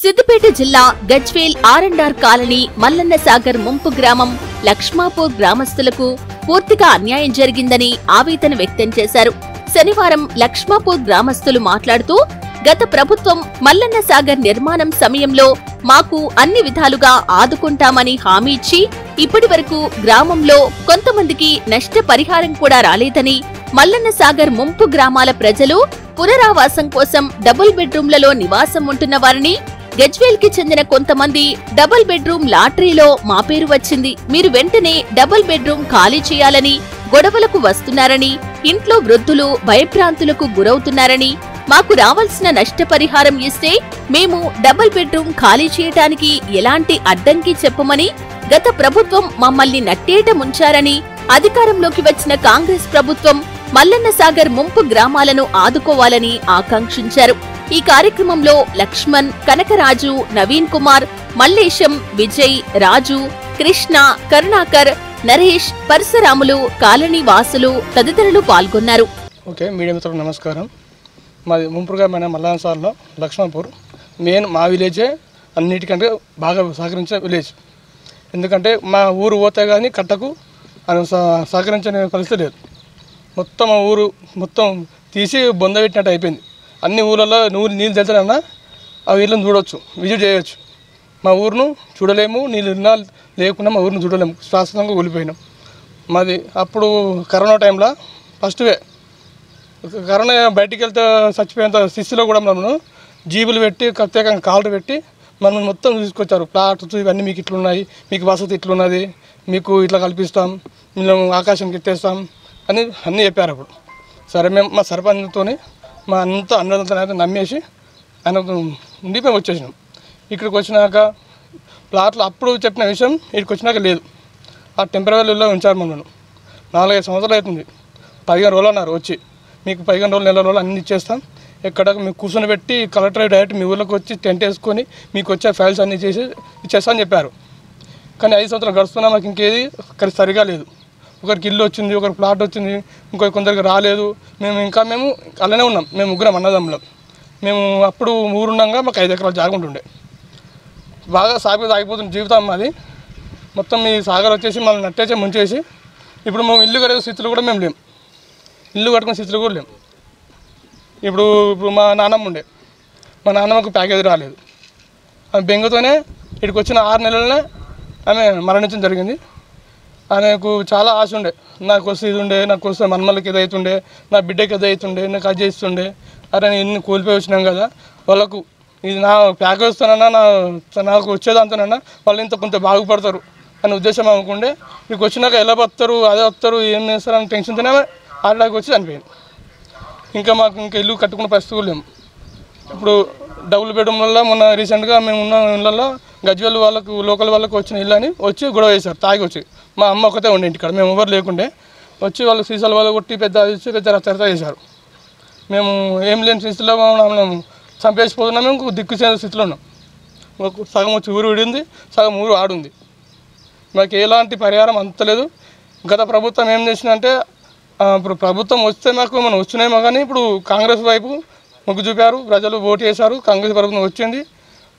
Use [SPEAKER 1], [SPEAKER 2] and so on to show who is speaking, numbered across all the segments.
[SPEAKER 1] సిద్దిపేట జిల్లా గజ్వేల్ ఆర్&ఆర్ కాలనీ మల్లన్న సాగర్ ముంపు గ్రామం లక్ష్మాపూర్ గ్రామస్తులకు పూర్తిగా అన్యాయం జరిగిందని ఆవేదన వ్యక్తం చేశారు. శనివారం లక్ష్మాపూర్ గ్రామస్తులు మాట్లాడుతూ గత ప్రభుత్వం మల్లన్న సాగర్ నిర్మాణం సమయంలో మాకు అన్ని విధాలుగా ఆదుకుంటామని హామీ ఇచ్చి ఇప్పటి వరకు గ్రామంలో కొంతమందికి నష్టపరిహారం కూడా రాలేదని, మల్లన్న సాగర్ ముంపు గ్రామాల ప్రజలు పునరావాసం కోసం డబుల్ బెడ్రూమ్లలో నివాసం ఉంటున్న వారిని గజ్వేల్ కి చెందిన కొంతమంది డబుల్ బెడ్రూమ్ లాటరీలో మా పేరు వచ్చింది, మీరు వెంటనే డబుల్ బెడ్రూమ్ ఖాళీ చేయాలని గొడవలకు వస్తున్నారని, ఇంట్లో వృద్ధులు భయభ్రాంతులకు గురవుతున్నారని, మాకు రావాల్సిన నష్టపరిహారం ఇస్తే మేము డబుల్ బెడ్రూమ్ ఖాళీ చేయటానికి ఎలాంటి అడ్డంకి చెప్పమని, గత ప్రభుత్వం మమ్మల్ని నట్టేట ముంచారని, అధికారంలోకి వచ్చిన కాంగ్రెస్ ప్రభుత్వం మల్లన్న సాగర్ ముంపు గ్రామాలను ఆదుకోవాలని ఆకాంక్షించారు. ఈ కార్యక్రమంలో లక్ష్మణ్, కనకరాజు, నవీన్ కుమార్, మల్లేశం, విజయ్, రాజు, కృష్ణ, కరుణాకర్, నరేష్, పరశురాములు, కాలనీ వాసులు తదితరులు పాల్గొన్నారు.
[SPEAKER 2] ఓకే, మీడియా మిత్రులకు నమస్కారం. మాది ముంపు గ్రామం మల్లన్న సాగర్లో లక్ష్మణపూర్ మెయిన్ మా విలేజే అన్నిటికంటే బాగా సహకరించే విలేజ్. ఎందుకంటే మా ఊరు పోతే కానీ కట్టకు సహకరించని పరిస్థితి లేదు. మొత్తం మా ఊరు మొత్తం తీసి బొంద పెట్టినట్టు అయిపోయింది. అన్ని ఊళ్ళల్లో నీళ్ళు తెలుతానన్నా ఆ వీళ్ళని చూడవచ్చు, విజిట్ చేయవచ్చు. మా ఊరును చూడలేము, నీళ్ళు లేకుండా మా ఊరిని చూడలేము, శాశ్వతంగా కూలిపోయినాం. మాది అప్పుడు కరోనా టైంలో ఫస్ట్వే కరోనా బయటికి వెళ్తే చచ్చిపోయేంత స్థితిలో కూడా మనము జీబులు పెట్టి ప్రత్యేకంగా కాళ్ళు పెట్టి మనం మొత్తం తీసుకొచ్చారు. ప్లాట్స్ ఇవన్నీ మీకు ఇట్లున్నాయి, మీకు వసతి ఇట్లున్నది, మీకు ఇట్లా కల్పిస్తాం, మేము ఆకాశానికి ఎత్తేస్తాం అని అన్నీ చెప్పారు. అప్పుడు సరే మేము మా సర్పంచ్తో మా అంతా అన్నదంతా నమ్మేసి ఆయన ఉండి మేము వచ్చేసినాం. ఇక్కడికి వచ్చినాక ప్లాట్లు అప్పుడు చెప్పిన విషయం ఇక్కడికి వచ్చినాక లేదు. ఆ టెంపరీలో ఉంచారు మమ్మల్ని. 4-5 సంవత్సరాలు అవుతుంది. 15 రోజులు అన్నారు వచ్చి, మీకు 15 రోజులు నెల రోజులు అన్నీ ఇచ్చేస్తాం, ఎక్కడ మీకు కూర్చొని పెట్టి కలెక్టర్ డైరెక్ట్ మీ ఊళ్ళోకి వచ్చి టెంట్ వేసుకొని మీకు వచ్చే ఫైల్స్ అన్నీ చేసి ఇచ్చేస్తామని చెప్పారు. కానీ 5 సంవత్సరాలు గడుస్తున్నా మాకు ఇంకేది సరిగా లేదు. ఒకరికి ఇల్లు వచ్చింది, ఒకరికి ప్లాట్ వచ్చింది, కొందరికి రాలేదు. మేము అలానే ఉన్నాం. మేము ముగ్గురం అన్నదమ్ములం. మేము అప్పుడు ఊరుండగా మాకు 5 ఎకరాల జాగా ఉంటుండే. బాగా సాగిపోతున్న జీవితం మాది. మొత్తం మీ సాగర్ వచ్చేసి మళ్ళీ నట్టేసి ముంచేసి ఇప్పుడు మేము ఇల్లు కట్టే స్థితిలో కూడా మేము లేము, ఇల్లు కట్టుకునే స్థితిలో కూడా లేము. ఇప్పుడు మా నాన్నమ్మ ఉండే, మా నాన్నమ్మకు ప్యాకేజీ రాలేదు. ఆమె బెంగతోనే ఇక్కడికి వచ్చిన 6 నెలలనే ఆమె మరణించడం జరిగింది. ఆమెకు చాలా ఆశ ఉండే, నాకు వస్తే ఇది ఉండే, నాకు వస్తే మన్మలకి ఇది అవుతుండే, నా బిడ్డకి ఇది అవుతుండే, నాకు అది చేస్తుండే. అరే నేను ఇన్ని కోల్పోయి వచ్చినాం కదా, వాళ్ళకు ఇది నా ప్యాకేజ్ వస్తానన్నా నాకు వచ్చేదంతానన్నా వాళ్ళు ఇంత కొంత బాగుపడతారు అనే ఉద్దేశం అనుకుంటే, మీకు వచ్చినాక ఎలా వస్తారు, అదే వస్తారు, ఏం చేస్తారు అని టెన్షన్తోనే ఆడడానికి వచ్చి చనిపోయింది. ఇంకా మాకు ఇల్లు కట్టుకున్న పరిస్థితి లేము. ఇప్పుడు డబుల్ బెడ్రూమ్ వల్ల మొన్న రీసెంట్గా మేము ఉన్న ఇళ్ళల్లో గజ్వేల్ వాళ్ళకు లోకల్ వాళ్ళకు వచ్చిన ఇల్లు అని వచ్చి గొడవ చేశారు. తాగి వచ్చి మా అమ్మ ఒకతే ఉండే ఇంటికాడ, మేము ఎవరు లేకుండే వచ్చి వాళ్ళు సీసాల వాళ్ళు కొట్టి పెద్ద రచరత చేశారు. మేము ఏం లేని స్థితిలో మనం చంపేసిపోతున్నాం. మేము దిక్కు చేసిన స్థితిలో ఉన్నాం. మాకు సగం వచ్చి ఊరు విడింది, సగం ఊరు ఆడుంది. మాకు ఎలాంటి పరిహారం అంతలేదు. గత ప్రభుత్వం ఏం చేసిందంటే, ఇప్పుడు ప్రభుత్వం వస్తే మాకు మనం వచ్చినాయేమో కానీ ఇప్పుడు కాంగ్రెస్ వైపు మొగ్గు చూపారు, ప్రజలు ఓటు చేశారు, కాంగ్రెస్ ప్రభుత్వం వచ్చింది.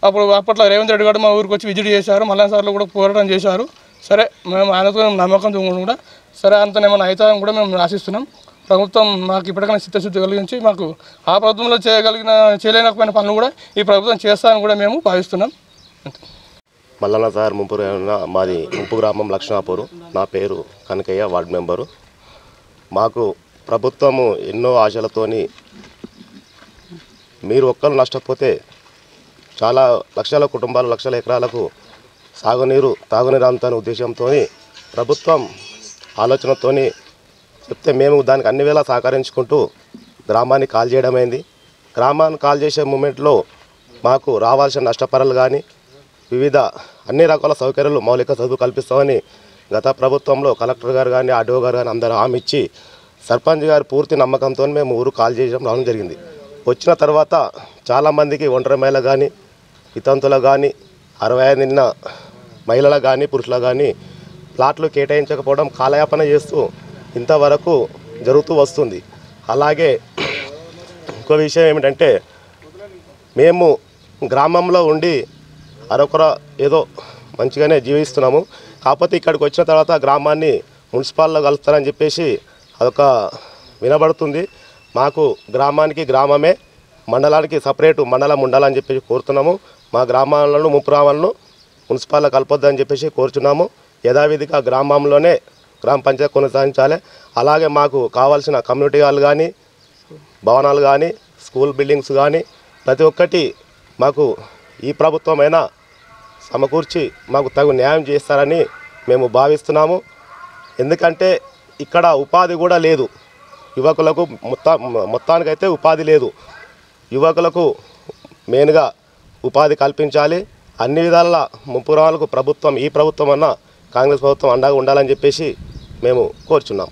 [SPEAKER 2] అప్పుడు అప్పట్లో రేవంత్ రెడ్డి గారు మా ఊరికి వచ్చి విజిట్ చేశారు, మల్లన్న సాగర్లో కూడా పోరాటం చేశారు. సరే మేము ఆయనతో నమ్మకం కూడా సరే అంతనేమన్నా అవుతాయని కూడా మేము ఆశిస్తున్నాం. ప్రభుత్వం మాకు ఇప్పటికైనా చిత్తశుద్ధి కలిగించి మాకు ఆ ప్రభుత్వంలో చేయలేకపోయిన పనులు కూడా ఈ ప్రభుత్వం చేస్తారని కూడా మేము భావిస్తున్నాం.
[SPEAKER 3] మల్లన్న సాగర్ మాది ముంపు గ్రామం లక్ష్మాపూర్. నా పేరు కనకయ్య, వార్డు మెంబరు. మాకు ప్రభుత్వము ఎన్నో ఆశలతోని మీరు ఒక్కరు నష్టపోతే చాలా లక్షల కుటుంబాలు, లక్షల ఎకరాలకు తాగునీరు అంతనే ఉద్దేశంతో ప్రభుత్వం ఆలోచనతో చెప్తే మేము దానికి అన్ని వేళ సహకరించుకుంటూ గ్రామాన్ని కాల్ చేయడమైంది. గ్రామాన్ని కాల్ చేసే మూమెంట్లో మాకు రావాల్సిన నష్టపరాలు కానీ వివిధ అన్ని రకాల సౌకర్యాలు, మౌలిక సదుపాయాలు కల్పిస్తామని గత ప్రభుత్వంలో కలెక్టర్ గారు కానీ ఆర్డీఓ గారు కానీ అందరూ హామీ ఇచ్చి సర్పంచ్ గారి పూర్తి నమ్మకంతో మేము ఊరు కాల్ చేయడం రావడం జరిగింది. వచ్చిన తర్వాత చాలామందికి ఒంటరి మహిళ కానీ, వితంతులకు కానీ, 65 నిన్న మహిళలకు కానీ పురుషులకు కానీ ప్లాట్లు కేటాయించకపోవడం, కాలయాపన చేస్తూ ఇంతవరకు జరుగుతూ వస్తుంది. అలాగే ఇంకో విషయం ఏమిటంటే, మేము గ్రామంలో ఉండి అరొకర ఏదో మంచిగానే జీవిస్తున్నాము. కాకపోతే ఇక్కడికి వచ్చిన తర్వాత గ్రామాన్ని మున్సిపాల్లో కలుస్తారని చెప్పేసి అదొక వినబడుతుంది. మాకు గ్రామానికి గ్రామమే, మండలానికి సపరేటు మండలం ఉండాలని చెప్పేసి కోరుతున్నాము. మా గ్రామాలను ముంపు గ్రామాలను మున్సిపాల్లో కలపొద్దని చెప్పేసి కోరుచున్నాము. యథావిధిగా గ్రామంలోనే గ్రామ పంచాయతీ కొనసాగించాలి. అలాగే మాకు కావాల్సిన కమ్యూనిటీ హాల్ కానీ, భవనాలు కానీ, స్కూల్ బిల్డింగ్స్ కానీ ప్రతి ఒక్కటి మాకు ఈ ప్రభుత్వమైనా సమకూర్చి మాకు తగు న్యాయం చేస్తారని మేము భావిస్తున్నాము. ఎందుకంటే ఇక్కడ ఉపాధి కూడా లేదు. యువకులకు మొత్తానికైతే ఉపాధి లేదు. యువకులకు మెయిన్గా ఉపాధి కల్పించాలి. అన్ని విధాల ముంపు గ్రామాలకు ప్రభుత్వం, ఈ ప్రభుత్వం అన్నా కాంగ్రెస్ ప్రభుత్వం అండగా ఉండాలని చెప్పేసి మేము కోరుచున్నాం.